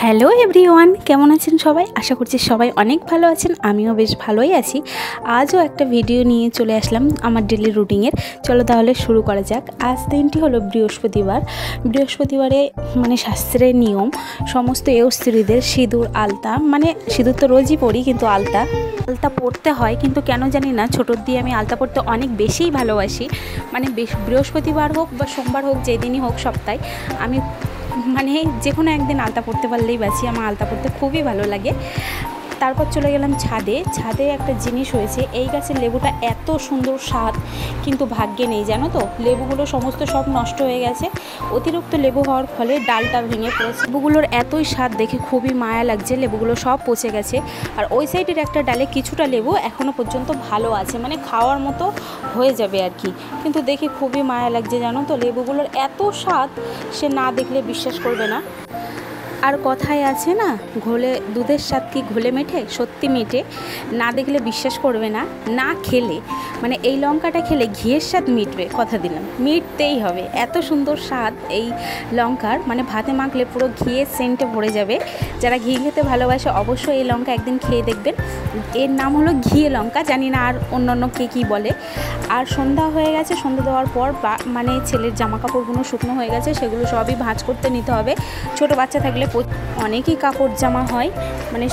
Hello everyone, কেমন আছেন সবাই? আশা করছি সবাই অনেক ভালো আছেন। আমিও বেশ ভালোই আছি। আজও একটা ভিডিও নিয়ে চলে আসলাম আমার ডেলি রুটিনের। চলো তাহলে শুরু করা যাক। আজ দিনটি হলো বৃহস্পতিবার। বৃহস্পতিবারে শাস্ত্রের নিয়ম সমস্ত স্ত্রীদের সিঁদুর আলতা, সিঁদুর তো রোজই পরি, কিন্তু আলতা পরতে হয়। কিন্তু কেন জানি না, ছোটোর দিয়ে আমি আলতা পরতে অনেক বেশিই ভালোবাসি। বৃহস্পতিবার হোক বা সোমবার হোক, যেদিনই হোক সপ্তাহে আমি যে কোনো একদিন আলতা পরতে পারলেই বাঁচি। আমার আলতা পরতে খুবই ভালো লাগে। তারপর চলে গেলাম ছাদে একটা জিনিস হয়েছে। এই গাছের লেবুটা এত সুন্দর স্বাদ, কিন্তু ভাগ্যে নেই, জানো তো। লেবুগুলো সমস্ত সব নষ্ট হয়ে গেছে। অতিরিক্ত লেবু হওয়ার ফলে ডালটা ভেঙে পড়েছে। লেবুগুলোর এতই স্বাদ দেখে খুবই মায়া লাগছে। লেবুগুলো সব পচে গেছে। আর ওই সাইডের একটা ডালে কিছুটা লেবু এখনও পর্যন্ত ভালো আছে, খাওয়ার মতো হয়ে যাবে আর কি। কিন্তু দেখে খুবই মায়া লাগছে, জানো তো। লেবুগুলোর এত স্বাদ, সে না দেখলে বিশ্বাস করবে না। আর কথায় আছে না, দুধের স্বাদ কি ঘোলে মেটে? সত্যি মেটে। না দেখলে বিশ্বাস করবে না, না খেলে এই লঙ্কাটা খেলে ঘিয়ের স্বাদ মিটবে, কথা দিলাম, মিটতেই হবে। এত সুন্দর স্বাদ এই লঙ্কার, ভাতে মাখলে পুরো ঘিয়ের সেন্টে ভরে যাবে। যারা ঘি খেতে ভালোবাসে অবশ্যই এই লঙ্কা একদিন খেয়ে দেখবেন। এর নাম হলো ঘিয়ে লঙ্কা, জানি না আর অন্য কে কী বলে। আর সন্ধ্যা হয়ে গেছে। সন্ধ্যা দেওয়ার পর ছেলের জামা কাপড়গুলো শুকনো হয়ে গেছে, সেগুলো সবই ভাঁজ করতে নিতে হবে। ছোটো বাচ্চা থাকলে অনেকই কাপড় জামা হয়,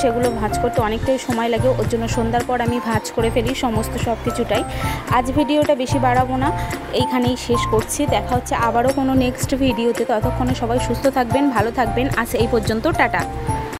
সেগুলো ভাঁজ করতে অনেকটাই সময় লাগে। ওর জন্য সন্ধ্যার পর আমি ভাঁজ করে ফেলি সমস্ত সব কিছুটাই। আজ ভিডিওটা বেশি বাড়াবো না, এইখানেই শেষ করছি। দেখা হচ্ছে আবারও কোনো নেক্সট ভিডিওতে। ততক্ষণে সবাই সুস্থ থাকবেন, ভালো থাকবেন। আজ এই পর্যন্ত, টাটা।